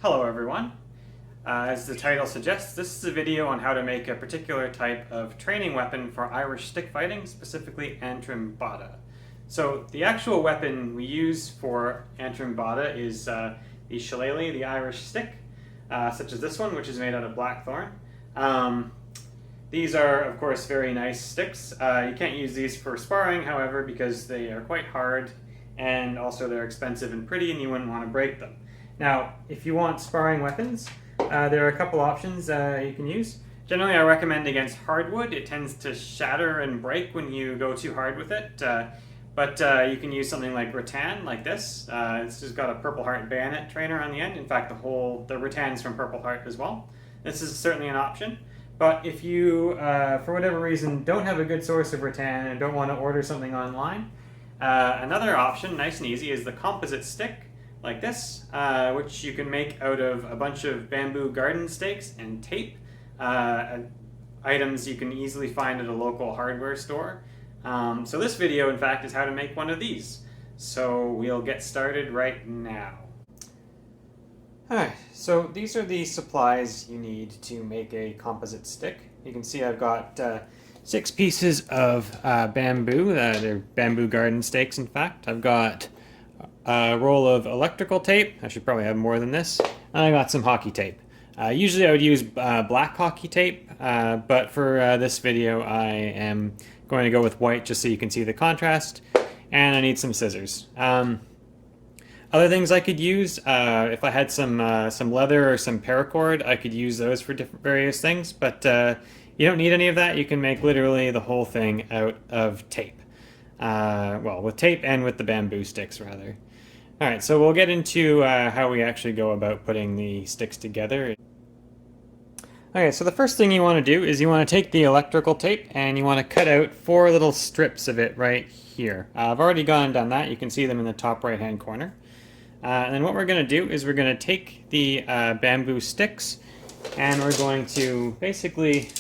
Hello everyone. As the title suggests, this is a video on how to make a particular type of training weapon for Irish stick fighting, specifically Antrim Bata. So the actual weapon we use for Antrim Bata is the shillelagh, the Irish stick, such as this one, which is made out of blackthorn. These are, of course, very nice sticks. You can't use these for sparring, however, because they are quite hard and also they're expensive and pretty and you wouldn't want to break them. Now, if you want sparring weapons, there are a couple options you can use. Generally, I recommend against hardwood. It tends to shatter and break when you go too hard with it. But you can use something like rattan, like this. It's just got a Purple Heart bayonet trainer on the end. In fact, the rattan's from Purple Heart as well. This is certainly an option. But if you, for whatever reason, don't have a good source of rattan and don't want to order something online, another option, nice and easy, is the composite stick, like this, which you can make out of a bunch of bamboo garden stakes and tape, items you can easily find at a local hardware store. So this video, in fact, is how to make one of these. So we'll get started right now. Alright, so these are the supplies you need to make a composite stick. You can see I've got 6 pieces of bamboo. They're bamboo garden stakes, in fact. I've got a roll of electrical tape. I should probably have more than this. And I got some hockey tape. Usually I would use black hockey tape, but for this video I am going to go with white just so you can see the contrast. And I need some scissors. Other things I could use, if I had some leather or some paracord, I could use those for different various things, but you don't need any of that. You can make literally the whole thing out of tape. Well, with tape and with the bamboo sticks, rather. Alright, so we'll get into how we actually go about putting the sticks together. Okay, so the first thing you want to do is you want to take the electrical tape and you want to cut out 4 little strips of it right here. I've already gone and done that. You can see them in the top right hand corner. And then what we're going to do is we're going to take the bamboo sticks and we're going to basically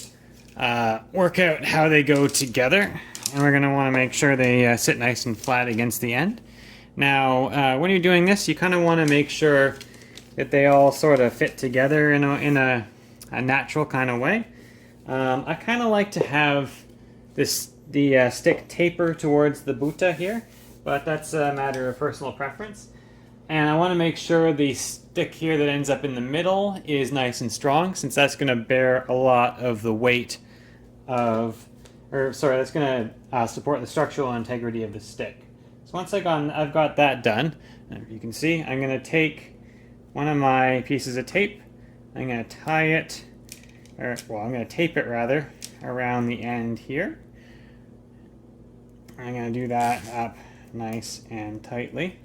work out how they go together. And we're going to want to make sure they sit nice and flat against the end. Now, when you're doing this, you kind of want to make sure that they all sort of fit together in a natural kind of way. I kind of like to have the stick taper towards the buta here, but that's a matter of personal preference. And I want to make sure the stick here that ends up in the middle is nice and strong, since that's going to bear a lot of the weight of, that's going to support the structural integrity of the stick. So once I've got that done, and you can see, I'm going to take one of my pieces of tape, I'm going to tie it, I'm going to tape it rather, around the end here. I'm going to do that up nice and tightly.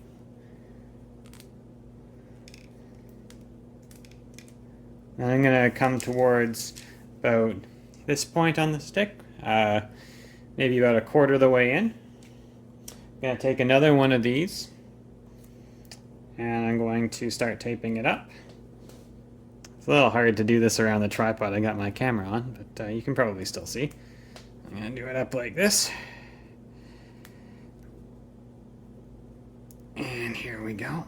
And I'm going to come towards about this point on the stick, maybe about a quarter of the way in. I'm going to take another one of these, and I'm going to start taping it up. It's a little hard to do this around the tripod I got my camera on, but you can probably still see. I'm going to do it up like this. And here we go.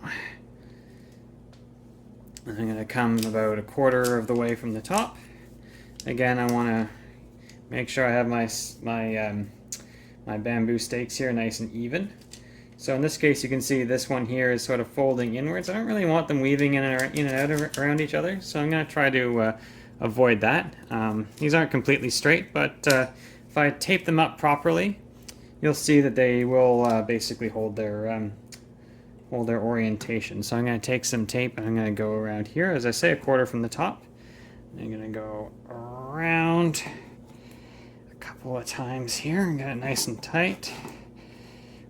And I'm going to come about a quarter of the way from the top. Again, I want to make sure I have my bamboo stakes here nice and even. So in this case, you can see this one here is sort of folding inwards. I don't really want them weaving in and out around each other, so I'm going to try to avoid that. These aren't completely straight, but if I tape them up properly, you'll see that they will basically hold their orientation. So I'm going to take some tape and I'm going to go around here, as I say, a quarter from the top. I'm going to go around a couple of times here and get it nice and tight.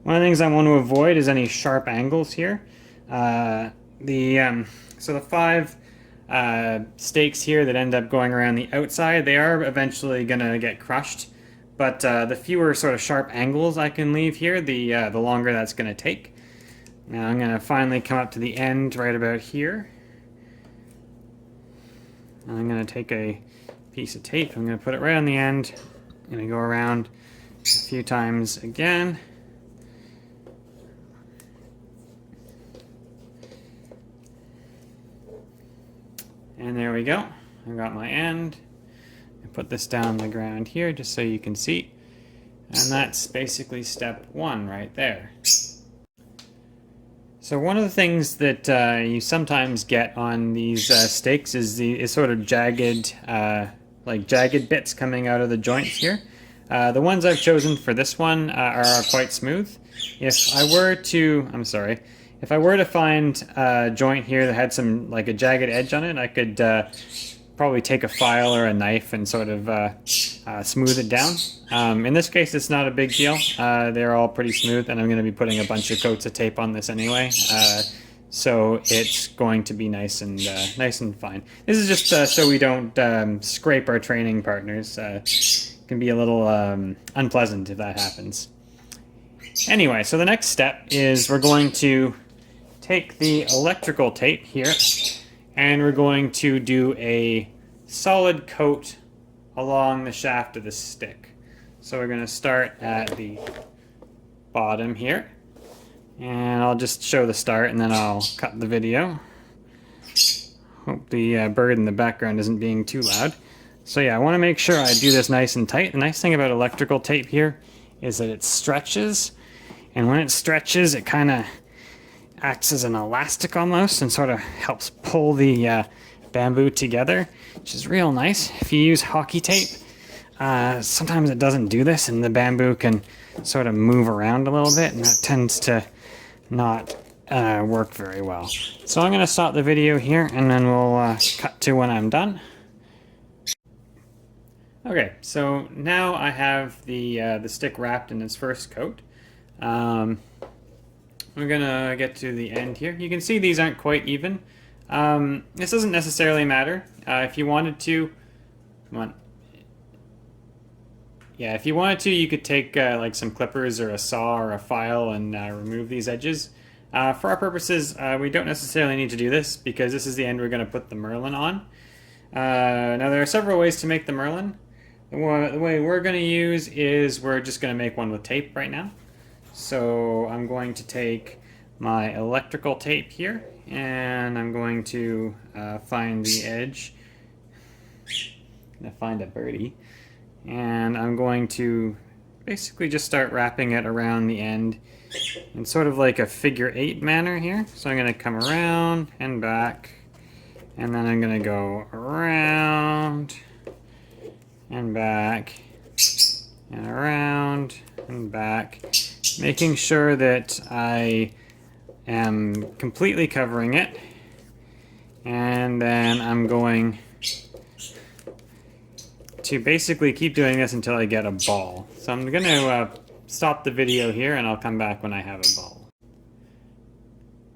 One of the things I want to avoid is any sharp angles here. So the 5 stakes here that end up going around the outside, they are eventually going to get crushed. But the fewer sort of sharp angles I can leave here, the longer that's going to take. Now I'm going to finally come up to the end right about here. And I'm going to take a piece of tape, I'm going to put it right on the end. I'm going to go around a few times again. And there we go. I got my end. I put this down on the ground here just so you can see. And that's basically step one right there. So one of the things that you sometimes get on these stakes is sort of jagged, like jagged bits coming out of the joints here. The ones I've chosen for this one are quite smooth. If I were to find a joint here that had some like a jagged edge on it, I could probably take a file or a knife and sort of smooth it down. In this case, it's not a big deal. They're all pretty smooth, and I'm going to be putting a bunch of coats of tape on this anyway. So it's going to be nice and fine. This is just so we don't scrape our training partners. It can be a little unpleasant if that happens. Anyway, so the next step is we're going to take the electrical tape here, and we're going to do a solid coat along the shaft of the stick. So we're going to start at the bottom here, and I'll just show the start and then I'll cut the video. Hope the bird in the background isn't being too loud. So yeah, I want to make sure I do this nice and tight. The nice thing about electrical tape here is that it stretches, and when it stretches it kind of acts as an elastic almost and sort of helps pull the bamboo together, which is real nice. If you use hockey tape, sometimes it doesn't do this and the bamboo can sort of move around a little bit, and that tends to not work very well. So I'm going to stop the video here and then we'll cut to when I'm done. Okay, so now I have the stick wrapped in its first coat. We're gonna get to the end here. You can see these aren't quite even. This doesn't necessarily matter. If you wanted to, if you wanted to, you could take like some clippers or a saw or a file and remove these edges. For our purposes, we don't necessarily need to do this because this is the end we're going to put the Merlin on. Now there are several ways to make the Merlin. The way we're going to use is we're just going to make one with tape right now. So I'm going to take my electrical tape here, and I'm going to find the edge. I'm going to find a birdie, and I'm going to basically just start wrapping it around the end in sort of like a figure-8 manner here. So I'm going to come around and back, and then I'm going to go around and back and around and back, making sure that I am completely covering it, and then I'm going to basically keep doing this until I get a ball. So I'm going to stop the video here and I'll come back when I have a ball.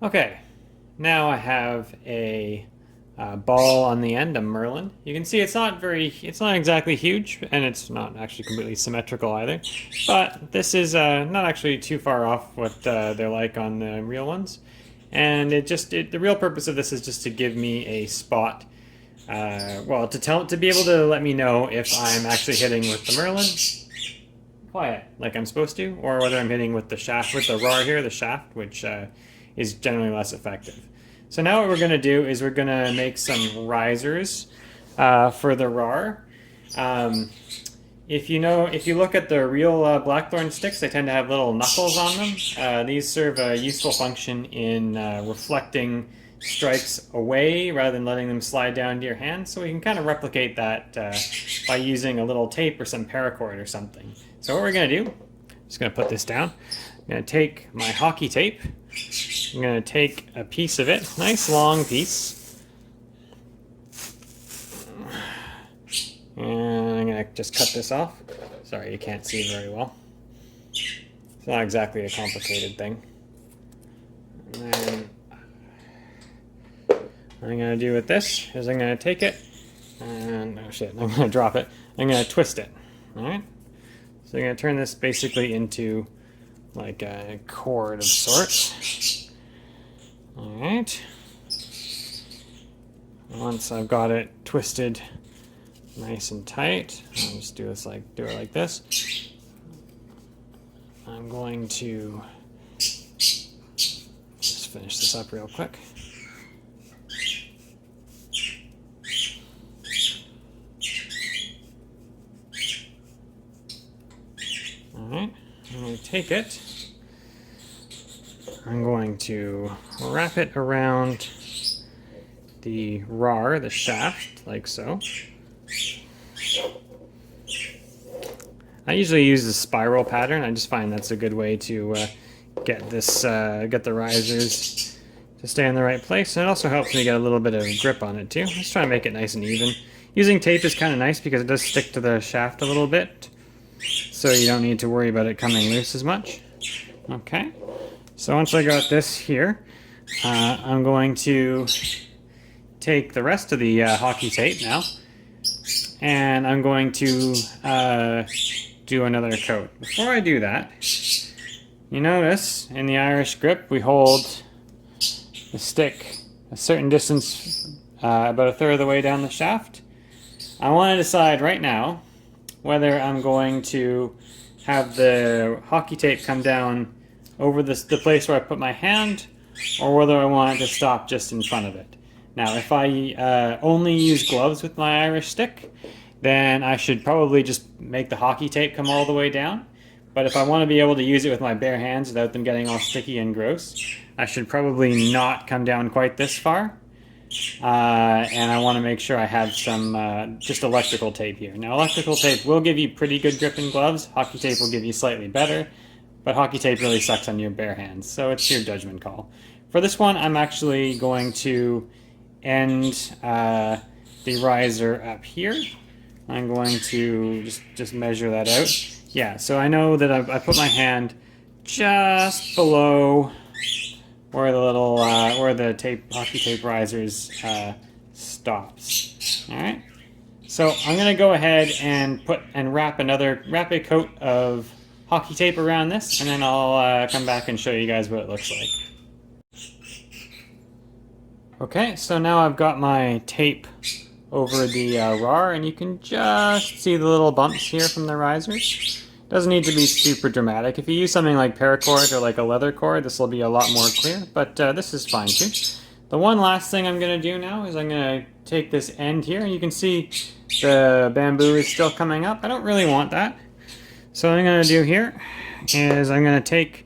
Okay, now I have a ball on the end, a Merlin. You can see it's not exactly huge, and it's not actually completely symmetrical either, but this is not actually too far off what they're like on the real ones. And the real purpose of this is just to give me a spot, to be able to let me know if I'm actually hitting with the Merlin, quiet, like I'm supposed to, or whether I'm hitting with the shaft, with the RAR here, the shaft, which is generally less effective. So now what we're going to do is we're going to make some risers for the RAR. If you look at the real blackthorn sticks, they tend to have little knuckles on them. These serve a useful function in reflecting strikes away rather than letting them slide down to your hand. So we can kind of replicate that by using a little tape or some paracord or something. So what we're going to do, I'm just going to put this down. I'm going to take my hockey tape. I'm going to take a piece of it, nice long piece, and I'm going to just cut this off. Sorry, you can't see very well. It's not exactly a complicated thing. And then what I'm going to do with this is I'm going to take it, and oh shit, I'm going to drop it. I'm going to twist it. Alright? So I'm going to turn this basically into like a cord of sorts. Alright. Once I've got it twisted nice and tight, I'll just do it like this. I'm going to just finish this up real quick. take it, I'm going to wrap it around the RAR, the shaft, like so. I usually use the spiral pattern. I just find that's a good way to get the risers to stay in the right place, and it also helps me get a little bit of grip on it too. Let's try and make it nice and even. Using tape is kind of nice because it does stick to the shaft a little bit, so you don't need to worry about it coming loose as much. Okay, so once I got this here, I'm going to take the rest of the hockey tape now, and I'm going to do another coat. Before I do that, you notice in the Irish grip we hold the stick a certain distance, about a third of the way down the shaft. I want to decide right now whether I'm going to have the hockey tape come down over the place where I put my hand, or whether I want it to stop just in front of it. Now, if I only use gloves with my Irish stick, then I should probably just make the hockey tape come all the way down. But if I want to be able to use it with my bare hands without them getting all sticky and gross, I should probably not come down quite this far. And I want to make sure I have some just electrical tape here. Now, electrical tape will give you pretty good grip in gloves. Hockey tape will give you slightly better, but hockey tape really sucks on your bare hands, so it's your judgment call. For this one, I'm actually going to end the riser up here. I'm going to just measure that out. Yeah, so I know that I put my hand just below where the little where the hockey tape risers stops. All right. So I'm gonna go ahead and wrap a coat of hockey tape around this, and then I'll come back and show you guys what it looks like. Okay, so now I've got my tape over the RAR, and you can just see the little bumps here from the risers. Doesn't need to be super dramatic. If you use something like paracord or like a leather cord, this will be a lot more clear, but this is fine too. The one last thing I'm going to do now is I'm going to take this end here, and you can see the bamboo is still coming up. I don't really want that. So what I'm going to do here is I'm going to take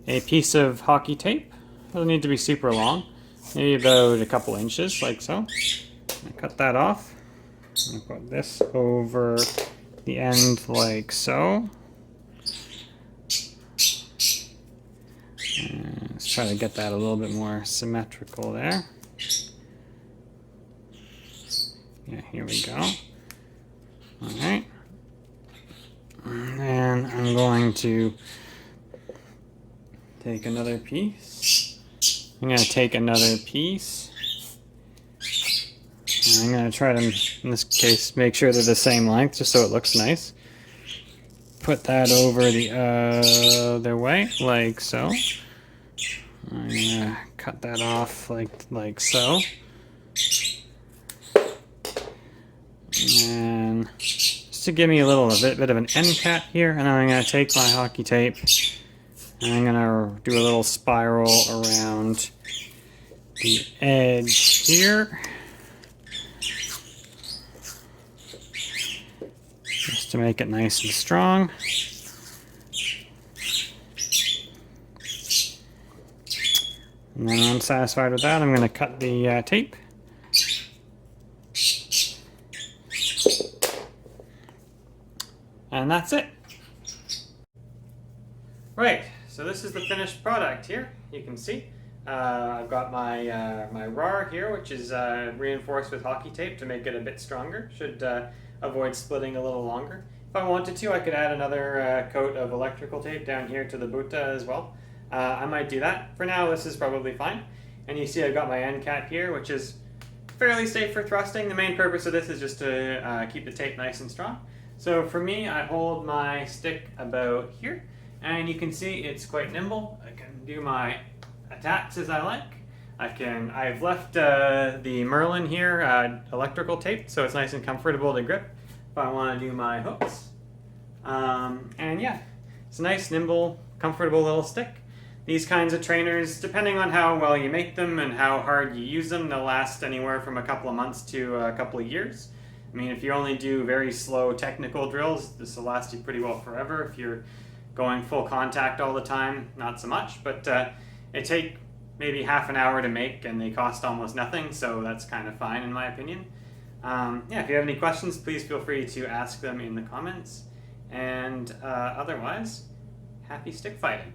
a piece of hockey tape. It doesn't need to be super long, maybe about a couple inches, like so. I cut that off. I'm going to put this over the end like so. And let's try to get that a little bit more symmetrical there. Yeah, here we go. Alright. And then I'm going to take another piece. I'm going to take another piece. And I'm going to try to, in this case, make sure they're the same length just so it looks nice. Put that over the other way, like so. I'm going to cut that off like so. And just to give me a bit of an end cap here, and then I'm going to take my hockey tape and I'm going to do a little spiral around the edge here. Just to make it nice and strong. And then when I'm satisfied with that, I'm going to cut the tape. And that's it. Right, so this is the finished product here. You can see I've got my my RAR here, which is reinforced with hockey tape to make it a bit stronger. Should avoid splitting a little longer. If I wanted to, I could add another coat of electrical tape down here to the Bata as well. I might do that. For now, this is probably fine. And you see I've got my end cap here, which is fairly safe for thrusting. The main purpose of this is just to keep the tape nice and strong. So for me, I hold my stick about here, and you can see it's quite nimble. I can do my attacks as I like. I've left the Merlin here electrical taped, so it's nice and comfortable to grip if I want to do my hooks. And yeah, it's a nice, nimble, comfortable little stick. These kinds of trainers, depending on how well you make them and how hard you use them, they'll last anywhere from a couple of months to a couple of years. I mean, if you only do very slow technical drills, this will last you pretty well forever. If you're going full contact all the time, not so much, but they take maybe half an hour to make and they cost almost nothing, so that's kind of fine in my opinion. Yeah, if you have any questions, please feel free to ask them in the comments, and otherwise, happy stick fighting.